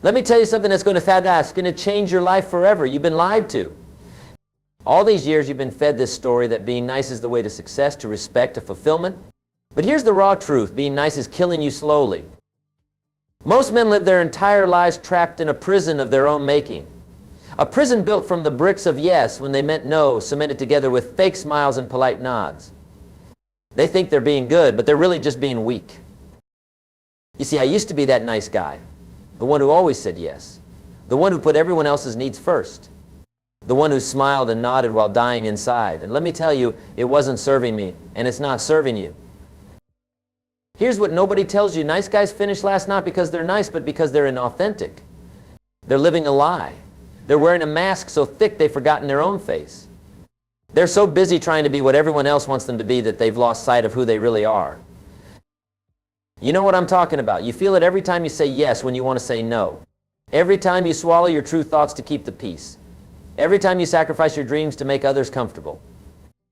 Let me tell you something that's going to change your life forever. You've been lied to. All these years you've been fed this story that being nice is the way to success, to respect, to fulfillment. But here's the raw truth. Being nice is killing you slowly. Most men live their entire lives trapped in a prison of their own making. A prison built from the bricks of yes when they meant no, cemented together with fake smiles and polite nods. They think they're being good, but they're really just being weak. You see, I used to be that nice guy, the one who always said yes, the one who put everyone else's needs first, the one who smiled and nodded while dying inside. And let me tell you, it wasn't serving me, and it's not serving you. Here's what nobody tells you. Nice guys finish last not because they're nice, but because they're inauthentic. They're living a lie. They're wearing a mask so thick they've forgotten their own face. They're so busy trying to be what everyone else wants them to be that they've lost sight of who they really are. You know what I'm talking about. You feel it every time you say yes when you want to say no. Every time you swallow your true thoughts to keep the peace. Every time you sacrifice your dreams to make others comfortable.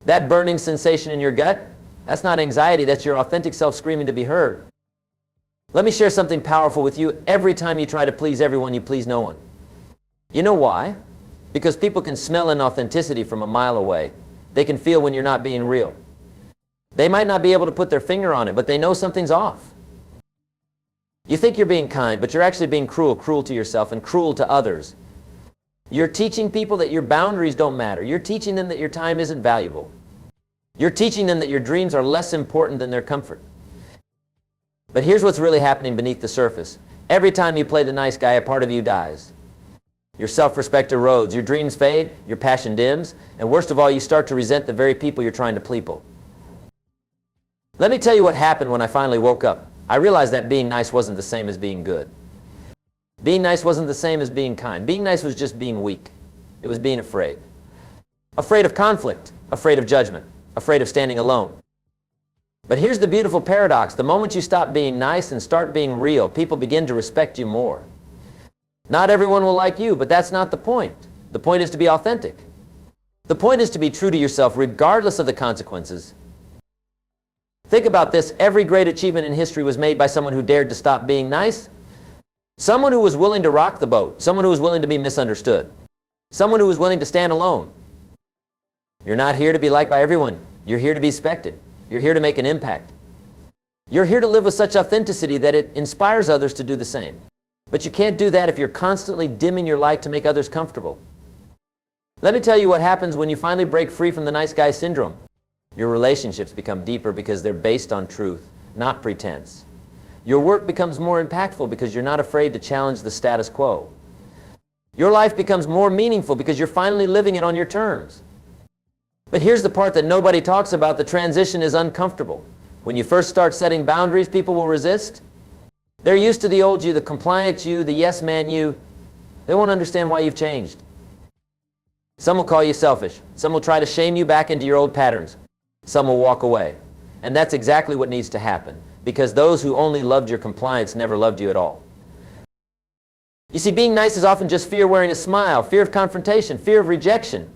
That burning sensation in your gut, that's not anxiety, that's your authentic self screaming to be heard. Let me share something powerful with you. Every time you try to please everyone, you please no one. You know why? Because people can smell inauthenticity from a mile away. They can feel when you're not being real. They might not be able to put their finger on it, but they know something's off. You think you're being kind, but you're actually being cruel to yourself and cruel to others. You're teaching people that your boundaries don't matter. You're teaching them that your time isn't valuable. You're teaching them that your dreams are less important than their comfort. But here's what's really happening beneath the surface. Every time you play the nice guy, a part of you dies. Your self-respect erodes, your dreams fade, your passion dims, and worst of all, you start to resent the very people you're trying to please. Let me tell you what happened when I finally woke up. I realized that being nice wasn't the same as being good. Being nice wasn't the same as being kind. Being nice was just being weak. It was being afraid. Afraid of conflict, afraid of judgment, afraid of standing alone. But here's the beautiful paradox. The moment you stop being nice and start being real, people begin to respect you more. Not everyone will like you, but that's not the point. The point is to be authentic. The point is to be true to yourself regardless of the consequences. Think about this. Every great achievement in history was made by someone who dared to stop being nice. Someone who was willing to rock the boat. Someone who was willing to be misunderstood. Someone who was willing to stand alone. You're not here to be liked by everyone. You're here to be respected. You're here to make an impact. You're here to live with such authenticity that it inspires others to do the same. But you can't do that if you're constantly dimming your light to make others comfortable. Let me tell you what happens when you finally break free from the nice guy syndrome. Your relationships become deeper because they're based on truth, not pretense. Your work becomes more impactful because you're not afraid to challenge the status quo. Your life becomes more meaningful because you're finally living it on your terms. But here's the part that nobody talks about. The transition is uncomfortable. When you first start setting boundaries, people will resist. They're used to the old you, the compliant you, the yes man you. They won't understand why you've changed. Some will call you selfish. Some will try to shame you back into your old patterns. Some will walk away. And that's exactly what needs to happen, because those who only loved your compliance never loved you at all. You see, being nice is often just fear wearing a smile, fear of confrontation, fear of rejection,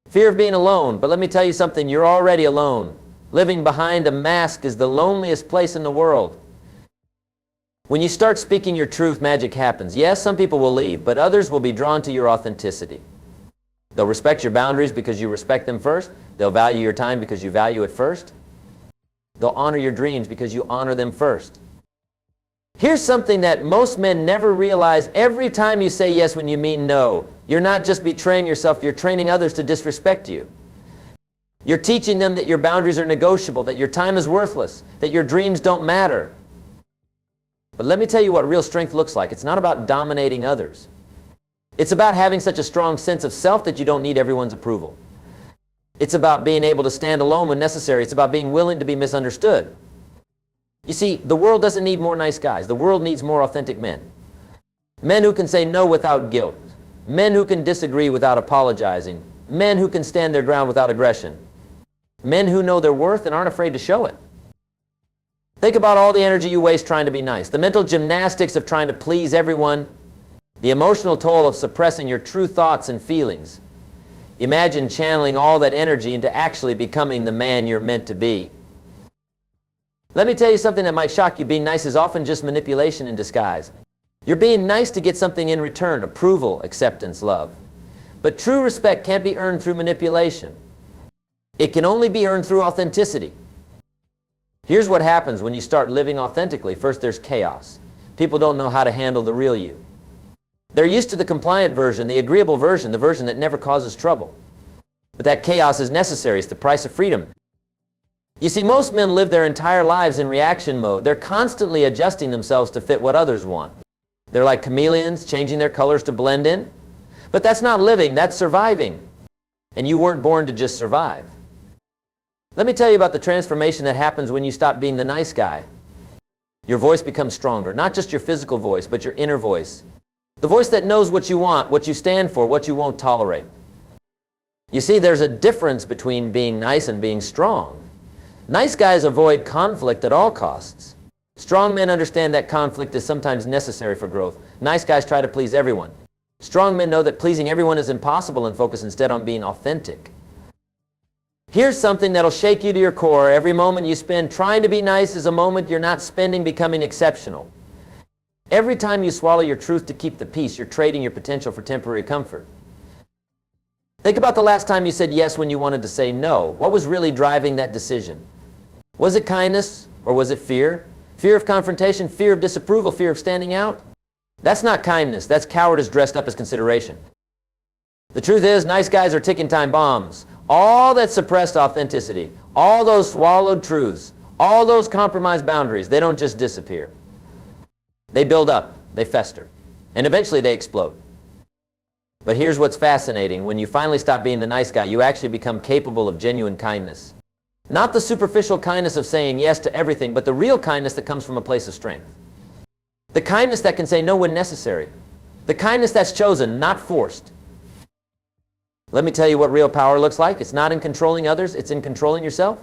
fear of being alone. But let me tell you something, you're already alone. Living behind a mask is the loneliest place in the world. When you start speaking your truth, magic happens. Yes, some people will leave, but others will be drawn to your authenticity. They'll respect your boundaries because you respect them first. They'll value your time because you value it first. They'll honor your dreams because you honor them first. Here's something that most men never realize. Every time you say yes when you mean no, you're not just betraying yourself, you're training others to disrespect you. You're teaching them that your boundaries are negotiable, that your time is worthless, that your dreams don't matter. But let me tell you what real strength looks like. It's not about dominating others. It's about having such a strong sense of self that you don't need everyone's approval. It's about being able to stand alone when necessary. It's about being willing to be misunderstood. You see, the world doesn't need more nice guys. The world needs more authentic men. Men who can say no without guilt. Men who can disagree without apologizing. Men who can stand their ground without aggression. Men who know their worth and aren't afraid to show it. Think about all the energy you waste trying to be nice. The mental gymnastics of trying to please everyone. The emotional toll of suppressing your true thoughts and feelings. Imagine channeling all that energy into actually becoming the man you're meant to be. Let me tell you something that might shock you. Being nice is often just manipulation in disguise. You're being nice to get something in return, approval, acceptance, love. But true respect can't be earned through manipulation. It can only be earned through authenticity. Here's what happens when you start living authentically. First, there's chaos. People don't know how to handle the real you. They're used to the compliant version, the agreeable version, the version that never causes trouble. But that chaos is necessary. It's the price of freedom. You see, most men live their entire lives in reaction mode. They're constantly adjusting themselves to fit what others want. They're like chameleons, changing their colors to blend in. But that's not living, that's surviving. And you weren't born to just survive. Let me tell you about the transformation that happens when you stop being the nice guy. Your voice becomes stronger, not just your physical voice, but your inner voice. The voice that knows what you want, what you stand for, what you won't tolerate. You see, there's a difference between being nice and being strong. Nice guys avoid conflict at all costs. Strong men understand that conflict is sometimes necessary for growth. Nice guys try to please everyone. Strong men know that pleasing everyone is impossible and focus instead on being authentic. Here's something that'll shake you to your core. Every moment you spend trying to be nice is a moment you're not spending becoming exceptional. Every time you swallow your truth to keep the peace, you're trading your potential for temporary comfort. Think about the last time you said yes when you wanted to say no. What was really driving that decision? Was it kindness or was it fear? Fear of confrontation, fear of disapproval, fear of standing out? That's not kindness. That's cowardice dressed up as consideration. The truth is, nice guys are ticking time bombs. All that suppressed authenticity, all those swallowed truths, all those compromised boundaries, they don't just disappear. They build up, they fester, and eventually they explode. But here's what's fascinating. When you finally stop being the nice guy, you actually become capable of genuine kindness. Not the superficial kindness of saying yes to everything, but the real kindness that comes from a place of strength. The kindness that can say no when necessary. The kindness that's chosen, not forced. Let me tell you what real power looks like. It's not in controlling others, it's in controlling yourself.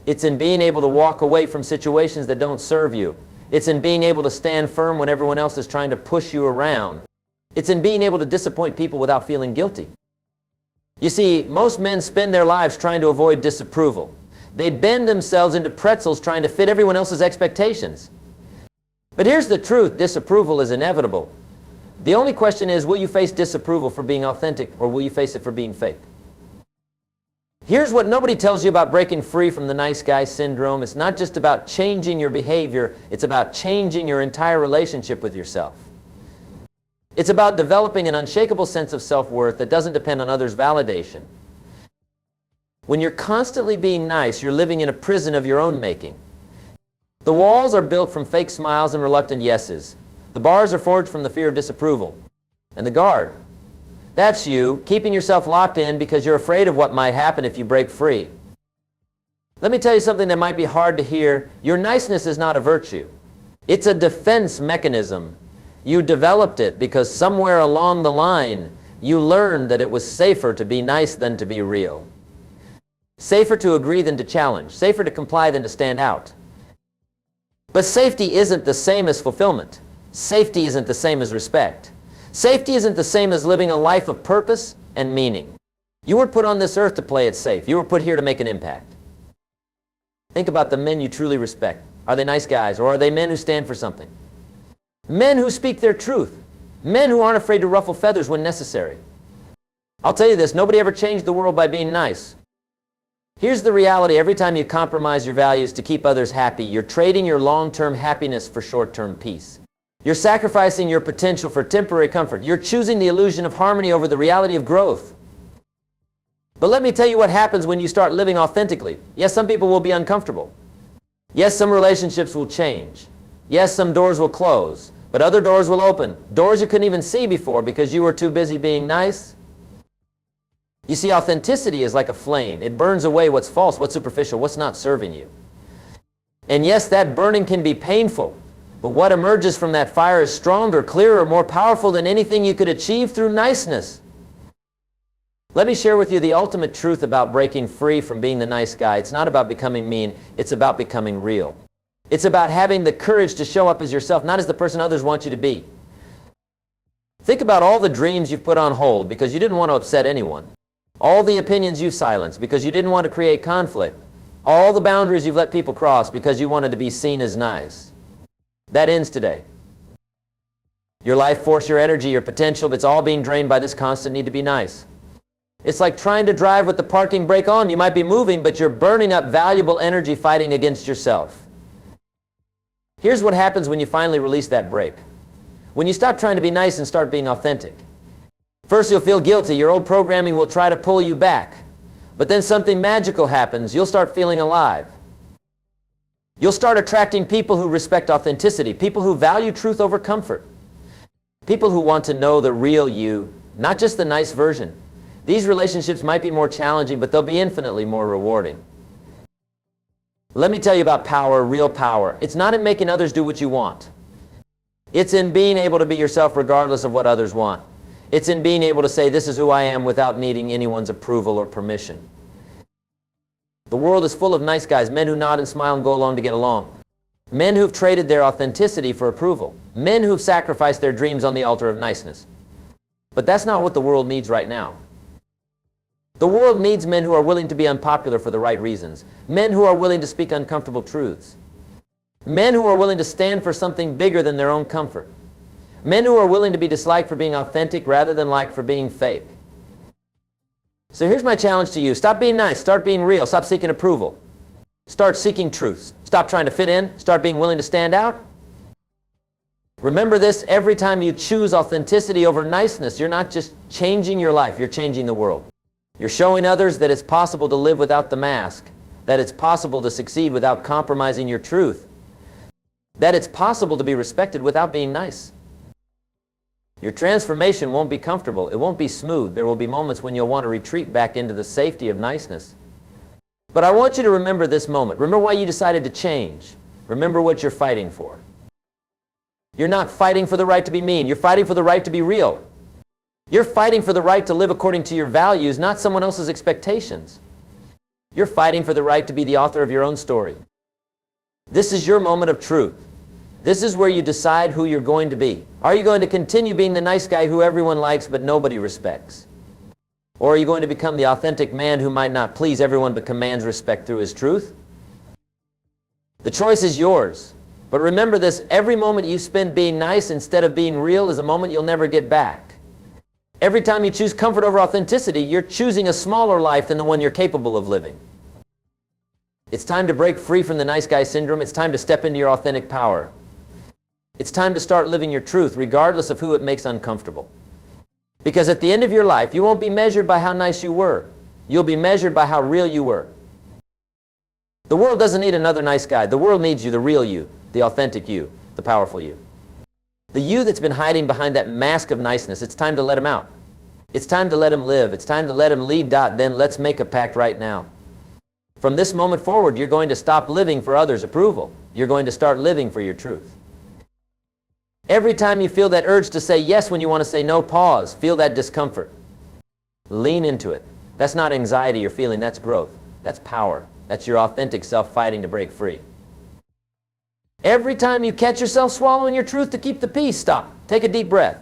It's in being able to walk away from situations that don't serve you. It's in being able to stand firm when everyone else is trying to push you around. It's in being able to disappoint people without feeling guilty. You see, most men spend their lives trying to avoid disapproval. They bend themselves into pretzels trying to fit everyone else's expectations. But here's the truth, disapproval is inevitable. The only question is, will you face disapproval for being authentic, or will you face it for being fake? Here's what nobody tells you about breaking free from the nice guy syndrome. It's not just about changing your behavior, it's about changing your entire relationship with yourself. It's about developing an unshakable sense of self-worth that doesn't depend on others' validation. When you're constantly being nice, you're living in a prison of your own making. The walls are built from fake smiles and reluctant yeses. The bars are forged from the fear of disapproval. And the guard, that's you, keeping yourself locked in because you're afraid of what might happen if you break free. Let me tell you something that might be hard to hear. Your niceness is not a virtue. It's a defense mechanism. You developed it because somewhere along the line you learned that it was safer to be nice than to be real. Safer to agree than to challenge. Safer to comply than to stand out. But safety isn't the same as fulfillment. Safety isn't the same as respect. Safety isn't the same as living a life of purpose and meaning. You weren't put on this earth to play it safe. You were put here to make an impact. Think about the men you truly respect. Are they nice guys, or are they men who stand for something? Men who speak their truth. Men who aren't afraid to ruffle feathers when necessary. I'll tell you this, nobody ever changed the world by being nice. Here's the reality. Every time you compromise your values to keep others happy, you're trading your long-term happiness for short-term peace. You're sacrificing your potential for temporary comfort. You're choosing the illusion of harmony over the reality of growth. But let me tell you what happens when you start living authentically. Yes, some people will be uncomfortable. Yes, some relationships will change. Yes, some doors will close, but other doors will open. Doors you couldn't even see before because you were too busy being nice. You see, authenticity is like a flame. It burns away what's false, what's superficial, what's not serving you. And yes, that burning can be painful, but what emerges from that fire is stronger, clearer, more powerful than anything you could achieve through niceness. Let me share with you the ultimate truth about breaking free from being the nice guy. It's not about becoming mean, it's about becoming real. It's about having the courage to show up as yourself, not as the person others want you to be. Think about all the dreams you've put on hold because you didn't want to upset anyone. All the opinions you've silenced because you didn't want to create conflict. All the boundaries you've let people cross because you wanted to be seen as nice. That ends today. Your life force, your energy, your potential, it's all being drained by this constant need to be nice. It's like trying to drive with the parking brake on. You might be moving, but you're burning up valuable energy fighting against yourself. Here's what happens when you finally release that brake. When you stop trying to be nice and start being authentic. First, you'll feel guilty. Your old programming will try to pull you back. But then something magical happens. You'll start feeling alive. You'll start attracting people who respect authenticity, people who value truth over comfort, people who want to know the real you, not just the nice version. These relationships might be more challenging, but they'll be infinitely more rewarding. Let me tell you about power, real power. It's not in making others do what you want. It's in being able to be yourself regardless of what others want. It's in being able to say, this is who I am without needing anyone's approval or permission. The world is full of nice guys, men who nod and smile and go along to get along. Men who've traded their authenticity for approval. Men who've sacrificed their dreams on the altar of niceness. But that's not what the world needs right now. The world needs men who are willing to be unpopular for the right reasons. Men who are willing to speak uncomfortable truths. Men who are willing to stand for something bigger than their own comfort. Men who are willing to be disliked for being authentic rather than liked for being fake. So here's my challenge to you. Stop being nice. Start being real. Stop seeking approval. Start seeking truth. Stop trying to fit in. Start being willing to stand out. Remember this, every time you choose authenticity over niceness, you're not just changing your life, you're changing the world. You're showing others that it's possible to live without the mask, that it's possible to succeed without compromising your truth, that it's possible to be respected without being nice. Your transformation won't be comfortable. It won't be smooth. There will be moments when you'll want to retreat back into the safety of niceness. But I want you to remember this moment. Remember why you decided to change. Remember what you're fighting for. You're not fighting for the right to be mean. You're fighting for the right to be real. You're fighting for the right to live according to your values, not someone else's expectations. You're fighting for the right to be the author of your own story. This is your moment of truth. This is where you decide who you're going to be. Are you going to continue being the nice guy who everyone likes but nobody respects? Or are you going to become the authentic man who might not please everyone but commands respect through his truth? The choice is yours. But remember this, every moment you spend being nice instead of being real is a moment you'll never get back. Every time you choose comfort over authenticity, you're choosing a smaller life than the one you're capable of living. It's time to break free from the nice guy syndrome. It's time to step into your authentic power. It's time to start living your truth, regardless of who it makes uncomfortable. Because at the end of your life, you won't be measured by how nice you were. You'll be measured by how real you were. The world doesn't need another nice guy. The world needs you, the real you, the authentic you, the powerful you. The you that's been hiding behind that mask of niceness, it's time to let him out. It's time to let him live. It's time to let him lead. Then let's make a pact right now. From this moment forward, you're going to stop living for others' approval. You're going to start living for your truth. Every time you feel that urge to say yes when you want to say no, pause. Feel that discomfort. Lean into it. That's not anxiety you're feeling, that's growth. That's power. That's your authentic self fighting to break free. Every time you catch yourself swallowing your truth to keep the peace, stop. Take a deep breath.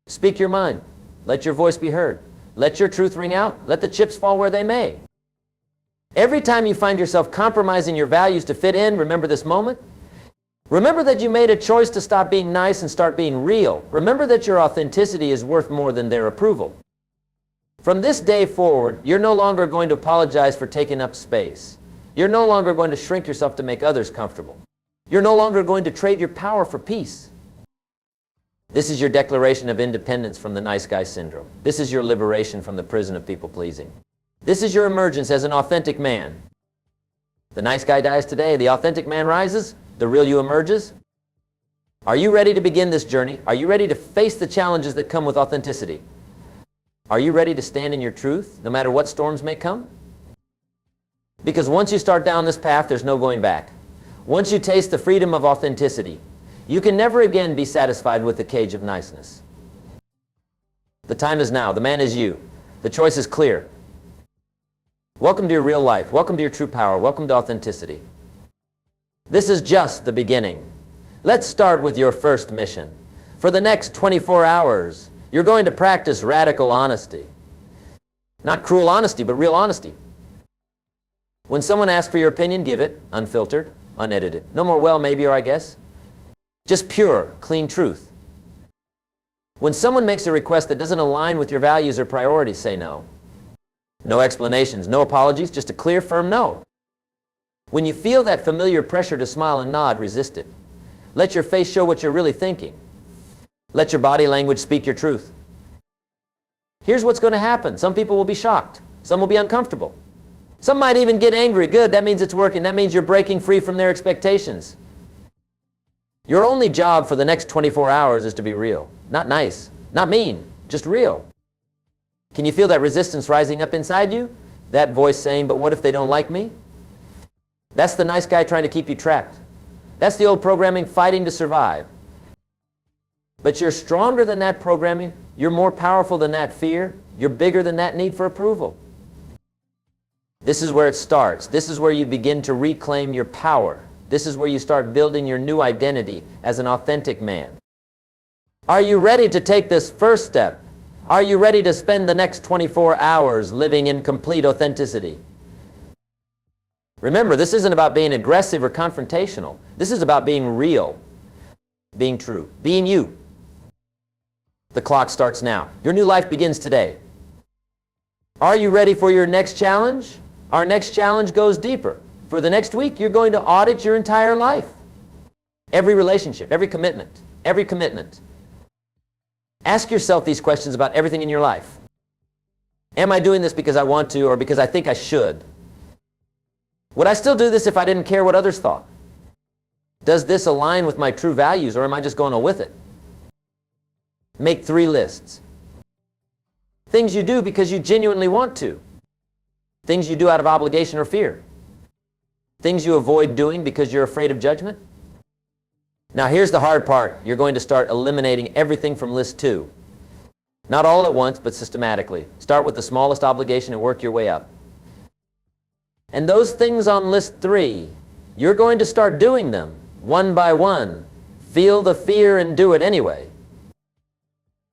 Speak your mind. Let your voice be heard. Let your truth ring out. Let the chips fall where they may. Every time you find yourself compromising your values to fit in, remember this moment. Remember that you made a choice to stop being nice and start being real. Remember that your authenticity is worth more than their approval. From this day forward, you're no longer going to apologize for taking up space. You're no longer going to shrink yourself to make others comfortable. You're no longer going to trade your power for peace. This is your declaration of independence from the nice guy syndrome. This is your liberation from the prison of people-pleasing. This is your emergence as an authentic man. The nice guy dies today, the authentic man rises, the real you emerges. Are you ready to begin this journey? Are you ready to face the challenges that come with authenticity? Are you ready to stand in your truth, no matter what storms may come? Because once you start down this path, there's no going back. Once you taste the freedom of authenticity, you can never again be satisfied with the cage of niceness. The time is now. The man is you. The choice is clear. Welcome to your real life. Welcome to your true power. Welcome to authenticity. This is just the beginning. Let's start with your first mission. For the next 24 hours, you're going to practice radical honesty. Not cruel honesty, but real honesty. When someone asks for your opinion, give it, unfiltered, unedited. No more well, maybe, or I guess. Just pure, clean truth. When someone makes a request that doesn't align with your values or priorities, say no. No explanations, no apologies, just a clear, firm no. When you feel that familiar pressure to smile and nod, resist it. Let your face show what you're really thinking. Let your body language speak your truth. Here's what's going to happen. Some people will be shocked. Some will be uncomfortable. Some might even get angry. Good, that means it's working. That means you're breaking free from their expectations. Your only job for the next 24 hours is to be real. Not nice, not mean, just real. Can you feel that resistance rising up inside you? That voice saying, but what if they don't like me? That's the nice guy trying to keep you trapped. That's the old programming fighting to survive. But you're stronger than that programming. You're more powerful than that fear. You're bigger than that need for approval. This is where it starts. This is where you begin to reclaim your power. This is where you start building your new identity as an authentic man. Are you ready to take this first step? Are you ready to spend the next 24 hours living in complete authenticity? Remember, this isn't about being aggressive or confrontational. This is about being real, being true, being you. The clock starts now. Your new life begins today. Are you ready for your next challenge? Our next challenge goes deeper. For the next week, you're going to audit your entire life. Every relationship, every commitment, every commitment. Ask yourself these questions about everything in your life. Am I doing this because I want to or because I think I should? Would I still do this if I didn't care what others thought? Does this align with my true values, or am I just going with it? Make 3 lists. Things you do because you genuinely want to. Things you do out of obligation or fear. Things you avoid doing because you're afraid of judgment. Now here's the hard part. You're going to start eliminating everything from list 2. Not all at once, but systematically. Start with the smallest obligation and work your way up. And those things on list 3, you're going to start doing them one by one. Feel the fear and do it anyway.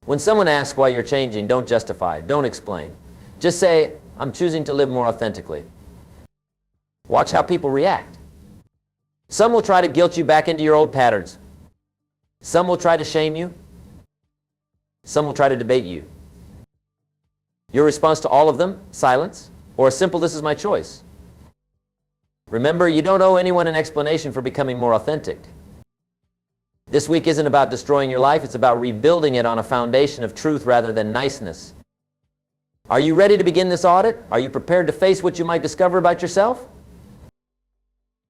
When someone asks why you're changing, don't justify, don't explain. Just say, I'm choosing to live more authentically. Watch how people react. Some will try to guilt you back into your old patterns. Some will try to shame you. Some will try to debate you. Your response to all of them, silence, or a simple, this is my choice. Remember, you don't owe anyone an explanation for becoming more authentic. This week isn't about destroying your life, it's about rebuilding it on a foundation of truth rather than niceness. Are you ready to begin this audit? Are you prepared to face what you might discover about yourself?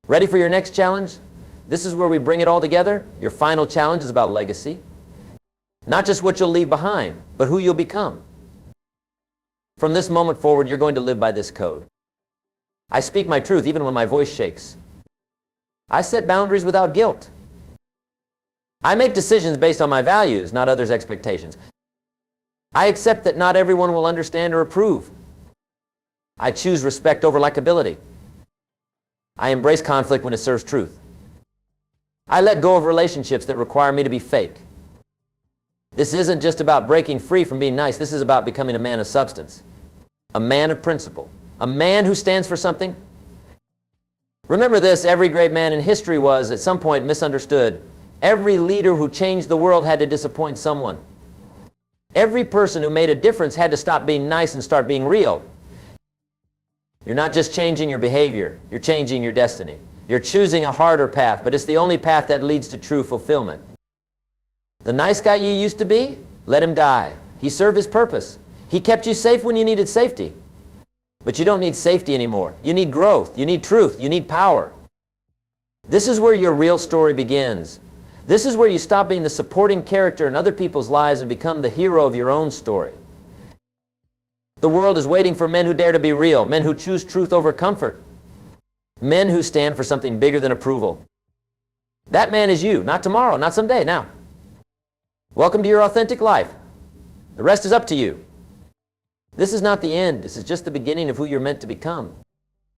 Ready for your next challenge? This is where we bring it all together. Your final challenge is about legacy. Not just what you'll leave behind, but who you'll become. From this moment forward, you're going to live by this code. I speak my truth even when my voice shakes. I set boundaries without guilt. I make decisions based on my values, not others' expectations. I accept that not everyone will understand or approve. I choose respect over likability. I embrace conflict when it serves truth. I let go of relationships that require me to be fake. This isn't just about breaking free from being nice. This is about becoming a man of substance, a man of principle, a man who stands for something. Remember this, every great man in history was at some point misunderstood. Every leader who changed the world had to disappoint someone. Every person who made a difference had to stop being nice and start being real. You're not just changing your behavior, you're changing your destiny. You're choosing a harder path, but it's the only path that leads to true fulfillment. The nice guy you used to be, let him die. He served his purpose. He kept you safe when you needed safety. But you don't need safety anymore. You need growth, you need truth, you need power. This is where your real story begins. This is where you stop being the supporting character in other people's lives and become the hero of your own story. The world is waiting for men who dare to be real, men who choose truth over comfort, men who stand for something bigger than approval. That man is you, not tomorrow, not someday, now. Welcome to your authentic life. The rest is up to you. This is not the end. This is just the beginning of who you're meant to become.